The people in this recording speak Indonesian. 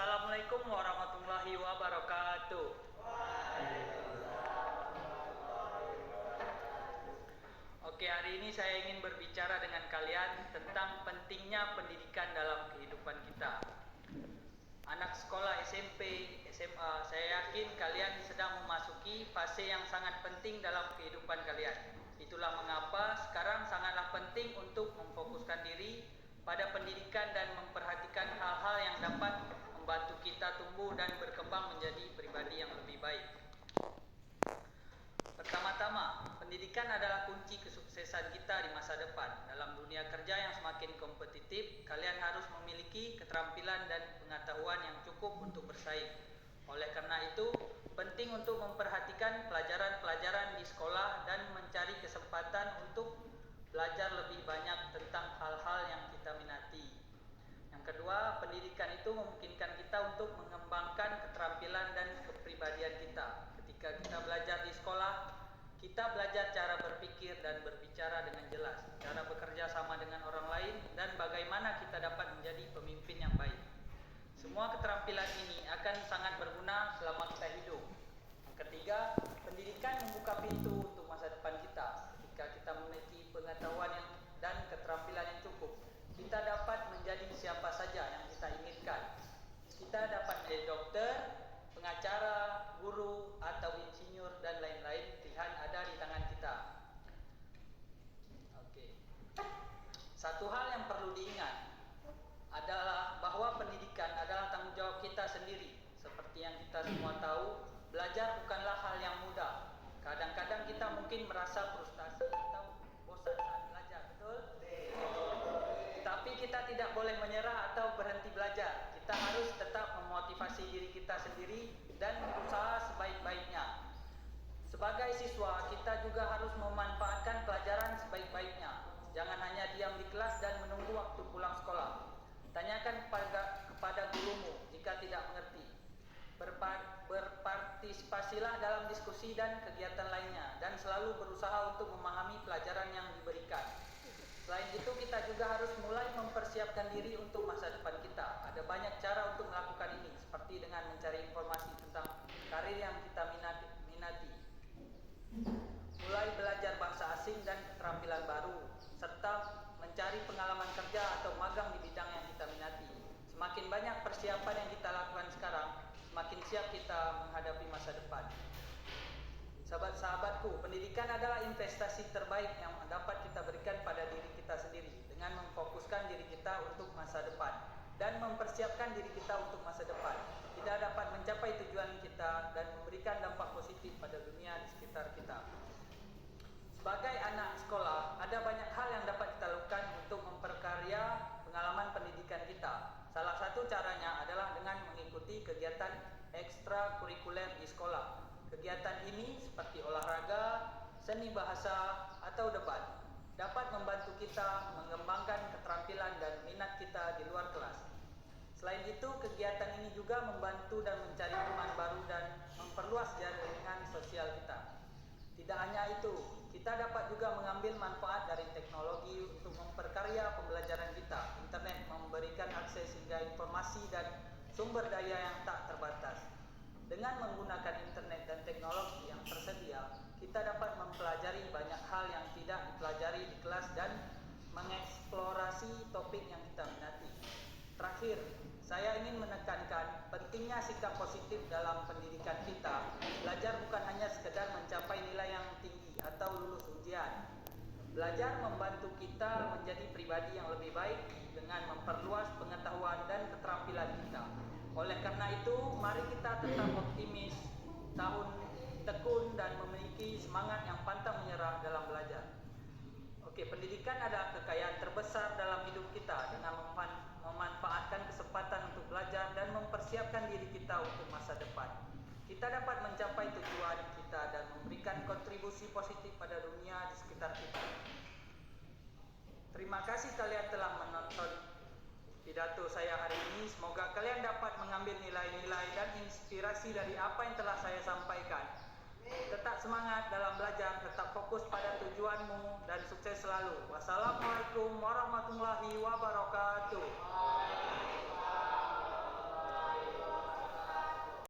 Assalamualaikum warahmatullahi wabarakatuh. Oke, hari ini saya ingin berbicara dengan kalian tentang pentingnya pendidikan dalam kehidupan kita. Anak sekolah SMP, SMA, saya yakin kalian sedang memasuki fase yang sangat penting dalam kehidupan kalian. Itulah mengapa sekarang sangatlah penting untuk memfokuskan diri pada pendidikan dan memperhatikan hal-hal yang dapat membantu kita tumbuh dan berkembang menjadi pribadi yang lebih baik. Pertama-tama, pendidikan adalah kunci kesuksesan kita di masa depan. Dalam dunia kerja yang semakin kompetitif, kalian harus memiliki keterampilan dan pengetahuan yang cukup untuk bersaing. Oleh karena itu, penting untuk memperhatikan pelajaran-pelajaran di sekolah dan mencari kesempatan untuk belajar lebih banyak tentang hal-hal yang kita minati. Yang kedua, pendidikan itu memungkinkan kita untuk mengembangkan keterampilan dan kepribadian kita. Ketika kita belajar di sekolah, kita belajar cara berpikir dan berbicara dengan jelas, cara bekerja sama dengan orang lain, dan bagaimana kita dapat menjadi pemimpin yang baik. Semua keterampilan ini akan sangat berguna selama kita hidup. Yang ketiga, pendidikan membuka pintu untuk masa depan kita. Ketika kita memiliki pengetahuan dan keterampilan yang cukup, kita dapat menjadi siapa saja yang kita inginkan. Kita dapat menjadi dokter, pengacara, guru, atau insinyur, dan lain-lain. Pilihan ada di tangan kita. Oke. Satu hal yang perlu diingat adalah bahwa pendidikan adalah tanggung jawab kita sendiri. Seperti yang kita semua tahu, belajar bukanlah hal yang mudah. Kadang-kadang kita mungkin merasa frustasi atau bosan saat belajar, betul? Tapi kita tidak boleh menyerah atau berhenti belajar. Kita harus tetap memotivasi diri kita sendiri dan berusaha sebaik-baiknya. Sebagai siswa, kita juga harus memanfaatkan pelajaran sebaik-baiknya. Jangan hanya diam di kelas dan menunggu waktu pulang sekolah. Tanyakan kepada gurumu jika tidak mengerti. Berpartisipasilah dalam diskusi dan kegiatan lainnya, dan selalu berusaha untuk memahami pelajaran yang diberikan. Selain itu, kita juga harus mulai mempersiapkan diri untuk masa depan kita. Ada banyak cara untuk melakukan ini, seperti dengan mencari informasi tentang karir yang kita minati, mulai belajar bahasa asing dan keterampilan baru, serta mencari pengalaman kerja atau magang di bidang yang kita minati. Semakin banyak persiapan yang kita lakukan sekarang, semakin siap kita menghadapi masa depan. Sahabat-sahabatku, pendidikan adalah investasi terbaik yang dapat kita berikan pada diri kita sendiri dengan memfokuskan diri kita untuk masa depan dan mempersiapkan diri kita untuk masa depan. Kita dapat mencapai tujuan kita dan memberikan dampak positif pada dunia di sekitar kita. Sebagai anak sekolah, ada banyak hal yang dapat kita lakukan untuk memperkaya pengalaman pendidikan kita. Salah satu caranya adalah dengan mengikuti kegiatan ekstrakurikuler di sekolah. Kegiatan ini seperti olahraga, seni bahasa, atau debat dapat membantu kita mengembangkan keterampilan dan minat kita di luar kelas. Selain itu, kegiatan ini juga membantu dan mencari teman baru dan memperluas jaringan sosial kita. Tidak hanya itu, kita dapat juga mengambil manfaat dari teknologi untuk memperkaya pembelajaran kita. Internet memberikan akses hingga informasi dan sumber daya yang tak terbatas. Dengan menggunakan internet dan teknologi yang tersedia, kita dapat mempelajari banyak hal yang tidak dipelajari di kelas dan mengeksplorasi topik yang kita minati. Terakhir, saya ingin menekankan pentingnya sikap positif dalam pendidikan kita. Belajar bukan hanya sekedar mencapai nilai yang tinggi atau lulus ujian. Belajar membantu kita menjadi pribadi yang lebih baik dengan memperluas pengetahuan dan keterampilan kita. Oleh karena itu, mari kita tetap optimis, tekun, dan memiliki semangat yang pantang menyerah dalam belajar. Oke, pendidikan adalah kekayaan terbesar dalam hidup kita. Dengan memanfaatkan kesempatan untuk belajar dan mempersiapkan diri kita untuk masa depan, kita dapat mencapai tujuan kita dan memberikan kontribusi positif pada dunia di sekitar kita. Terima kasih kalian telah menonton pidato saya hari ini. Semoga kalian dapat mengambil nilai-nilai dan inspirasi dari apa yang telah saya sampaikan. Tetap semangat dalam belajar, tetap fokus pada tujuanmu, dan sukses selalu. Wassalamualaikum warahmatullahi wabarakatuh.